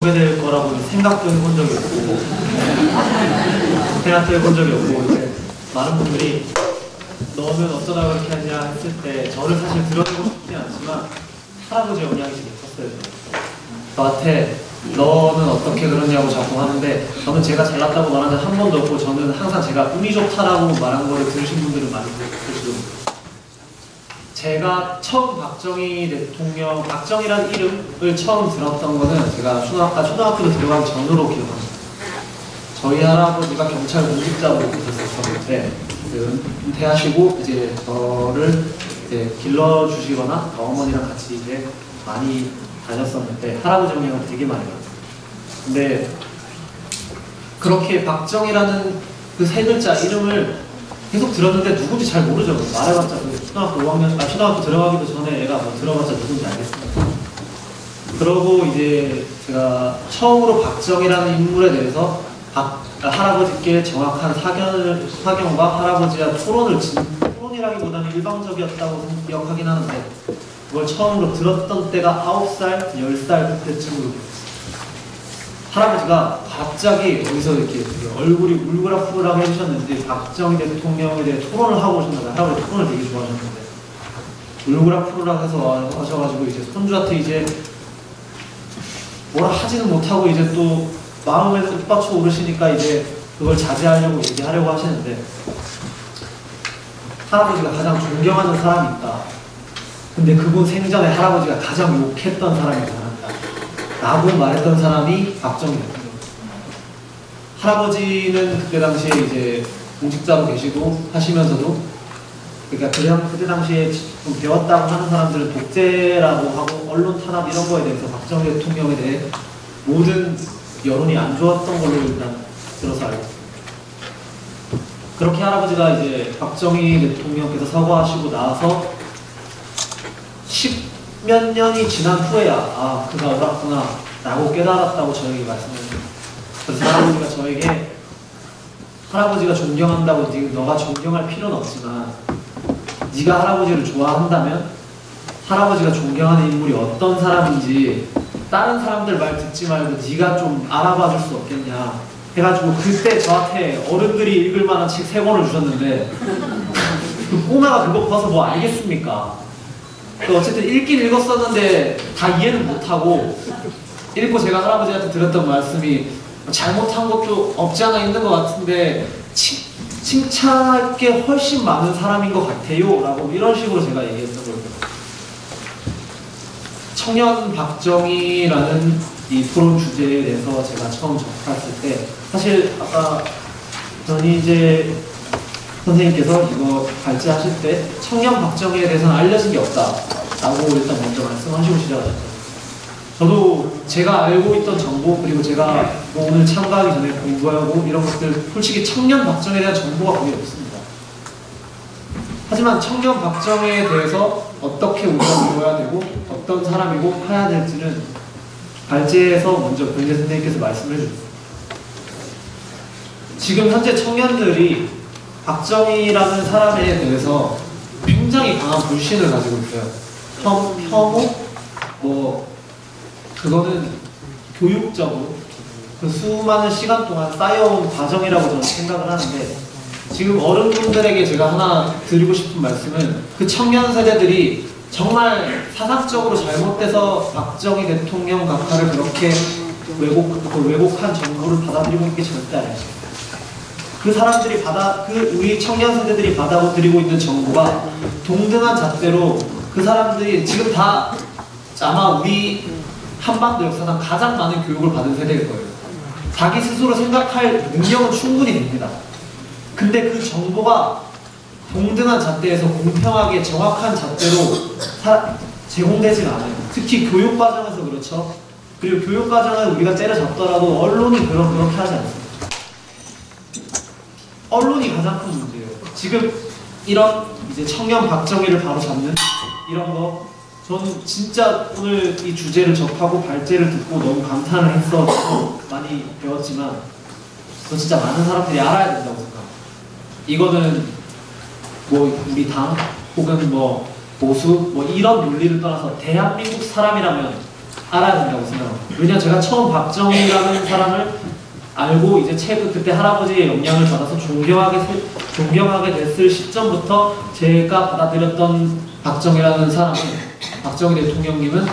하게 될 거라고 생각도 해본 적이 없고 생각도 해본 적이 없고 이제 많은 분들이 너는 어쩌다 그렇게 하냐 했을 때 저를 사실 드러내고 싶지 않지만 할아버지의 영향이 되게 컸어요. 저한테 너는 어떻게 그러냐고 자꾸 하는데 저는 제가 잘났다고 말한 적 한 번도 없고 저는 항상 제가 운이 좋다라고 말한 거를 들으신 분들은 많이 계시고 제가 처음 박정희 대통령, 박정희라는 이름을 처음 들었던 거는 제가 초등학교로 들어가기 전으로 기억합니다. 저희 할아버지가 경찰 공직자로 계셨었는데 은퇴하시고 이제 저를 이제 길러주시거나 어머니랑 같이 이제 많이 다녔었는데 할아버지 영향을 되게 많이 받았어요. 근데 그렇게 박정희라는 그 세 글자 이름을 계속 들었는데 누군지 잘 모르죠. 말해봤자 초등학교 5학년, 초등학교 들어가기도 전에 애가 뭐 들어봤자 누군지 알겠습니다. 그러고 이제 제가 처음으로 박정희라는 인물에 대해서 할아버지께 정확한 사견과 할아버지와 토론이라기보다는 일방적이었다고 기억하긴 하는데 그걸 처음으로 들었던 때가 9살, 10살 그때쯤으로 할아버지가 갑자기 어디서 이렇게 얼굴이 울그락불그락 해주셨는지 박정희 대통령에 대해 토론을 하고 오셨는데 할아버지 토론을 되게 좋아하셨는데 울그락불그락 해서 하셔가지고 이제 손주한테 이제 뭐라 하지는 못하고 이제 또 마음에서 윽받쳐 오르시니까 이제 그걸 자제하려고 얘기하려고 하시는데 할아버지가 가장 존경하는 사람이 있다. 근데 그분 생전에 할아버지가 가장 욕했던 사람이 있다. 라고 말했던 사람이 박정희 대통령. 할아버지는 그때 당시에 이제 공직자로 계시고 하시면서도 그러니까 그때 당시에 좀 배웠다고 하는 사람들은 독재라고 하고 언론 탄압 이런 거에 대해서 박정희 대통령에 대해 모든 여론이 안 좋았던 걸로 일단 들어서 알고 있습니다. 그렇게 할아버지가 이제 박정희 대통령께서 사과하시고 나서 10몇 년이 지난 후에야 아 그가 옳았구나 라고 깨달았다고 저에게 말씀해주셨어요. 그래서 할아버지가 저에게 할아버지가 존경한다고 너가 존경할 필요는 없지만 네가 할아버지를 좋아한다면 할아버지가 존경하는 인물이 어떤 사람인지 다른 사람들 말 듣지 말고 네가 좀 알아봐 줄 수 없겠냐 해가지고 그때 저한테 어른들이 읽을 만한 책 3권을 주셨는데 그 꼬마가 그거 봐서 뭐 알겠습니까? 어쨌든 읽긴 읽었었는데 다 이해는 못하고 읽고 제가 할아버지한테 드렸던 말씀이 잘못한 것도 없지 않아 있는 것 같은데 칭찬할 게 훨씬 많은 사람인 것 같아요 라고 이런 식으로 제가 얘기했던 거예요. 청년 박정희라는 이 토론 주제에 대해서 제가 처음 접했을 때 사실 아까 전희재 선생님께서 이거 발제하실 때 청년 박정희에 대해서는 알려진 게 없다라고 일단 먼저 말씀하시고 시작하셨죠. 저도 제가 알고 있던 정보 그리고 제가 뭐 오늘 참가하기 전에 공부하고 이런 것들 솔직히 청년 박정희에 대한 정보가 거의 없습니다. 하지만 청년 박정희에 대해서 어떻게 우리가 보여야 되고 어떤 사람이고 해야 될지는 발제에서 먼저 변희재 선생님께서 말씀을 해주셨어요. 지금 현재 청년들이 박정희라는 사람에 대해서 굉장히 강한 불신을 가지고 있어요. 혐오? 뭐 그거는 교육적으로 그 수많은 시간 동안 쌓여온 과정이라고 저는 생각을 하는데 지금 어른분들에게 제가 하나 드리고 싶은 말씀은 그 청년 세대들이 정말 사상적으로 잘못돼서 박정희 대통령 각하를 그렇게 왜곡한 정보를 받아들이고 있는 게 절대 아니죠. 그 사람들이 우리 청년 세대들이 받아들이고 있는 정보가 동등한 잣대로 그 사람들이 지금 다 아마 우리 한반도 역사상 가장 많은 교육을 받은 세대일 거예요. 자기 스스로 생각할 능력은 충분히 됩니다. 근데 그 정보가 동등한 잣대에서 공평하게 정확한 잣대로 제공되진 않아요. 특히 교육과정에서 그렇죠. 그리고 교육과정을 우리가 때려잡더라도 언론이 그렇게 하지 않습니다. 언론이 가장 큰 문제예요. 지금 이런 이제 청년 박정희를 바로 잡는 이런 거 저는 진짜 오늘 이 주제를 접하고 발제를 듣고 너무 감탄을 했어 많이 배웠지만 저 진짜 많은 사람들이 알아야 된다고 생각합니다. 이거는 뭐 우리 당 혹은 뭐 보수 뭐 이런 논리를 떠나서 대한민국 사람이라면 알아야 된다고 생각합니다. 왜냐면 제가 처음 박정희라는 사람을 알고 이제 최근 그때 할아버지의 영향을 받아서 존경하게 됐을 시점부터 제가 받아들였던 박정희라는 사람은, 박정희 대통령님은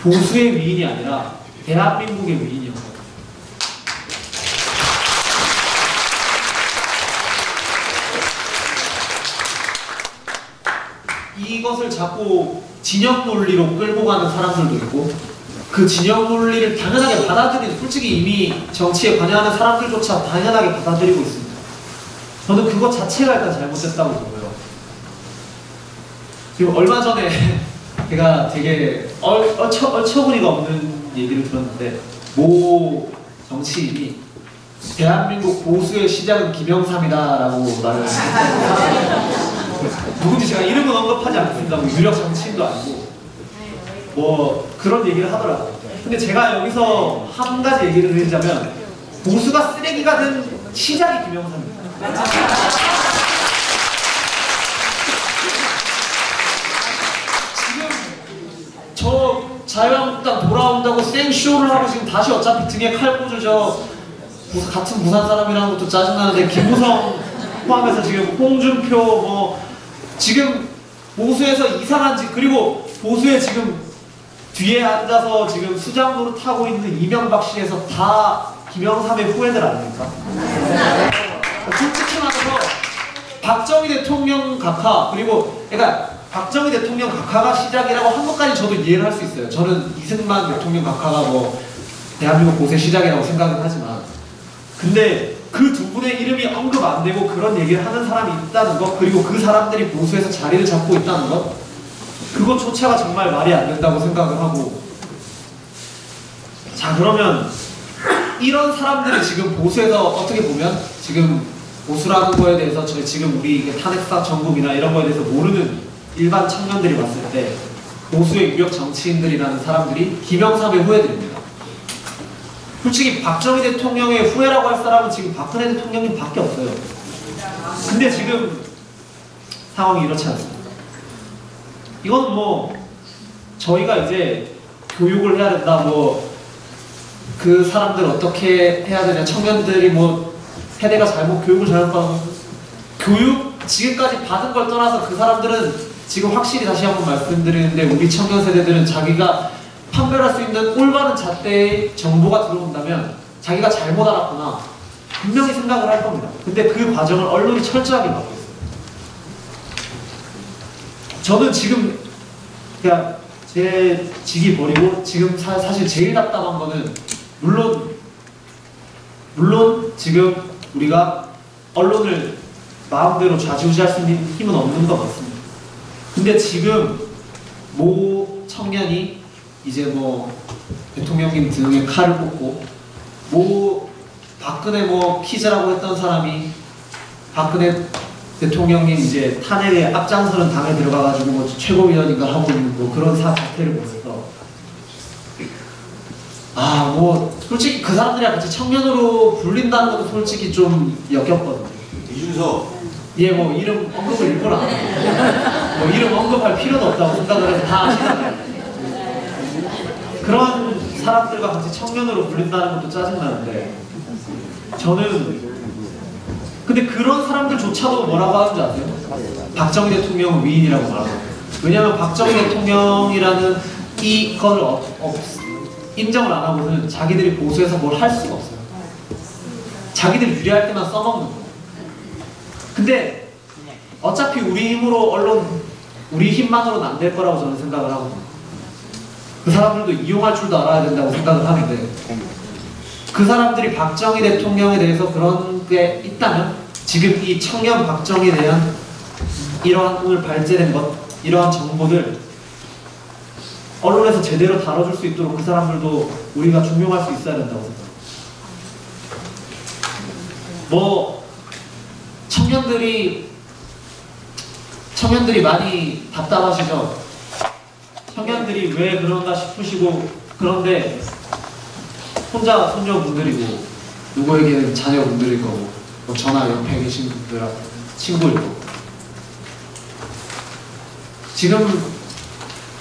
보수의 위인이 아니라 대한민국의 위인이었어요. 이것을 자꾸 진영 논리로 끌고 가는 사람들도 있고, 그 진영 논리를 당연하게 받아들이는, 솔직히 이미 정치에 관여하는 사람들조차 당연하게 받아들이고 있습니다. 저는 그것 자체가 일단 잘못됐다고 보고요. 그리고 얼마 전에 제가 되게 얼처구니가 없는 얘기를 들었는데, 모 정치인이 대한민국 보수의 시작은 김영삼이다라고 말을 했어요. 누군지 제가 이름은 언급하지 않습니다. 뭐 유력 정치인도 아니고 뭐 그런 얘기를 하더라고요. 근데 제가 여기서 한 가지 얘기를 드리자면, 보수가 쓰레기가 된 시작이 김영삼입니다. 지금 저 자유한국당 돌아온다고 생쇼를 하고 지금 다시 어차피 등에 칼 꽂을 같은 부산 사람이라는 것도 짜증나는데, 김무성 포함해서 지금 홍준표 뭐 지금 보수에서 이상한 짓, 그리고 보수에 지금 뒤에 앉아서 지금 수장으로 타고 있는 이명박 씨에서 다 김영삼의 후예들 아닙니까? 솔직히 말해서 박정희 대통령 각하, 그리고 그러니까 박정희 대통령 각하가 시작이라고 한 것까지 저도 이해를 할 수 있어요. 저는 이승만 대통령 각하가 뭐 대한민국 보수의 시작이라고 생각은 하지만, 근데 그 두 분의 이름이 언급 안 되고 그런 얘기를 하는 사람이 있다는 것, 그리고 그 사람들이 보수에서 자리를 잡고 있다는 것, 그것조차가 정말 말이 안 된다고 생각을 하고. 자, 그러면 이런 사람들이 지금 보수에서 어떻게 보면 지금 보수라는 거에 대해서 저희 지금 우리 탄핵사 전국이나 이런 거에 대해서 모르는 일반 청년들이 봤을 때 보수의 유력 정치인들이라는 사람들이 김영삼의 후예들입니다. 솔직히 박정희 대통령의 후예라고 할 사람은 지금 박근혜 대통령님 밖에 없어요. 근데 지금 상황이 이렇지 않습니다. 이건 뭐 저희가 이제 교육을 해야 된다, 뭐 그 사람들 어떻게 해야 되냐, 청년들이 뭐 세대가 교육을 잘못 받은, 교육 지금까지 받은 걸 떠나서 그 사람들은 지금 확실히 다시 한번 말씀드리는데, 우리 청년 세대들은 자기가 판별할 수 있는 올바른 잣대의 정보가 들어온다면 자기가 잘못 알았구나 분명히 생각을 할 겁니다. 근데 그 과정을 언론이 철저하게 막고 있어요. 저는 지금 그냥 제 직위 버리고 지금 사실 제일 답답한 거는, 물론 지금 우리가 언론을 마음대로 좌지우지할 수 있는 힘은 없는 것 같습니다. 근데 지금 모 청년이 이제 뭐 대통령님 등에 칼을 꽂고, 뭐 박근혜 뭐 키즈라고 했던 사람이 박근혜 대통령님 이제 탄핵에 앞장서는 당에 들어가가지고 뭐 최고위원인가 하고 있는 뭐 그런 사태를 보면서, 뭐 솔직히 그 사람들이랑 같이 청년으로 불린다는 것도 솔직히 좀 역겹거든요. 이준석. 예, 뭐 이름 언급을 일부러 안 해요. 뭐 이름 언급할 필요도 없다고 생각을 해서 다 아시잖아요. 그런 사람들과 같이 청년으로 불린다는 것도 짜증나는데, 저는 근데 그런 사람들조차도 뭐라고 하는지 아세요? 박정희 대통령은 위인이라고 말하고. 왜냐하면 박정희 대통령이라는 이걸 인정을 안 하고는 자기들이 보수해서 뭘 할 수가 없어요. 자기들이 유리할 때만 써먹는 거예요. 근데 어차피 우리 힘으로 우리 힘만으로는 안 될 거라고 저는 생각을 하거든요. 그 사람들도 이용할 줄도 알아야 된다고 생각을 하는데, 그 사람들이 박정희 대통령에 대해서 그런 게 있다면 지금 이 청년 박정희에 대한 이러한 오늘 발제된 것, 이러한 정보들 언론에서 제대로 다뤄줄 수 있도록 그 사람들도 우리가 중용할 수 있어야 된다고 생각합니다. 뭐 청년들이 많이 답답하시죠? 청년들이 왜 그런가 싶으시고, 그런데 혼자 손녀분들이고, 누구에게는 자녀분들일 거고, 뭐 전화 옆에 계신 분들한테 친구일 거고. 지금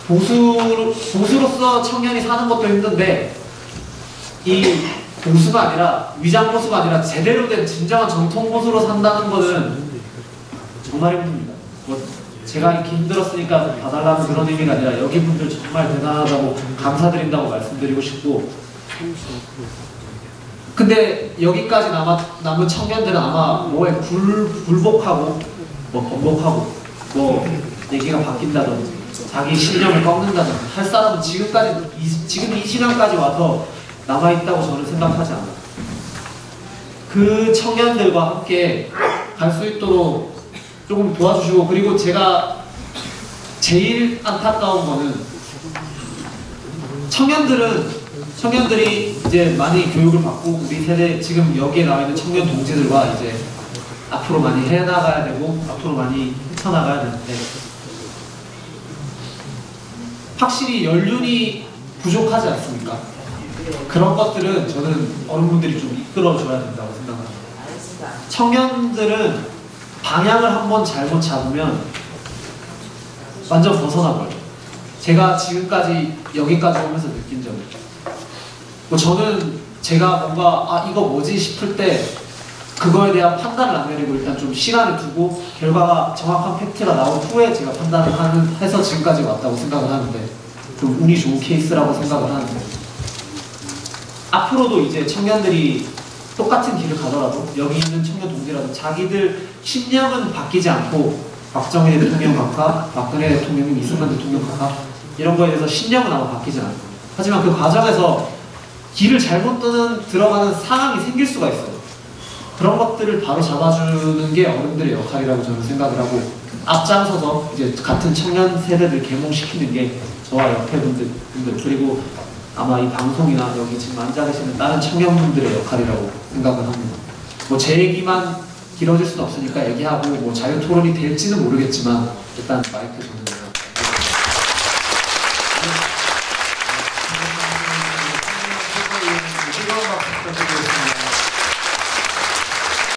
보수로서 청년이 사는 것도 힘든데 이 보수가 아니라 위장 보수가 아니라 제대로 된 진정한 정통 보수로 산다는 거는 정말 힘듭니다. 뭐 제가 이렇게 힘들었으니까 봐달라는 그런 의미가 아니라 여기 분들 정말 대단하다고 감사드린다고 말씀드리고 싶고, 근데 여기까지 남은 청년들은 아마 뭐에 굴복하고 뭐 번복하고 뭐 얘기가 바뀐다든지 자기 신념을 꺾는다든지 할 사람은 지금 이 시간까지 와서 남아있다고 저는 생각하지 않아요. 그 청년들과 함께 갈 수 있도록 조금 도와주시고, 그리고 제가 제일 안타까운 거는 청년들이 이제 많이 교육을 받고 우리 세대 지금 여기에 나와 있는 청년 동지들과 이제 앞으로 많이 해나가야 되고 앞으로 많이 헤쳐나가야 되는데 확실히 연륜이 부족하지 않습니까? 그런 것들은 저는 어른분들이 좀 이끌어줘야 된다고 생각합니다. 청년들은 방향을 한번 잘못 잡으면 완전 벗어나버려요. 제가 지금까지 여기까지 오면서 느낀 점이, 뭐 저는 제가 뭔가 이거 뭐지 싶을 때 그거에 대한 판단을 안 내리고 일단 좀 시간을 두고 결과가 정확한 팩트가 나온 후에 제가 판단을 해서 지금까지 왔다고 생각을 하는데, 좀 운이 좋은 케이스라고 생각을 하는데, 앞으로도 이제 청년들이 똑같은 길을 가더라도 여기 있는 청년 동지라도 자기들 신념은 바뀌지 않고 박정희 대통령 각하, 박근혜 대통령님, 이승만 대통령 각하 이런 거에 대해서 신념은 아마 바뀌지 않아요. 하지만 그 과정에서 길을 잘못 들어가는 상황이 생길 수가 있어요. 그런 것들을 바로 잡아주는 게 어른들의 역할이라고 저는 생각을 하고, 앞장서서 이제 같은 청년 세대들 계몽시키는 게 저와 옆에 분들 그리고 아마 이 방송이나 여기 지금 앉아 계시는 다른 청년분들의 역할이라고 생각을 합니다. 뭐 제 얘기만 길어질 수는 없으니까 얘기하고 뭐 자유 토론이 될지는 모르겠지만 일단 마이크 저는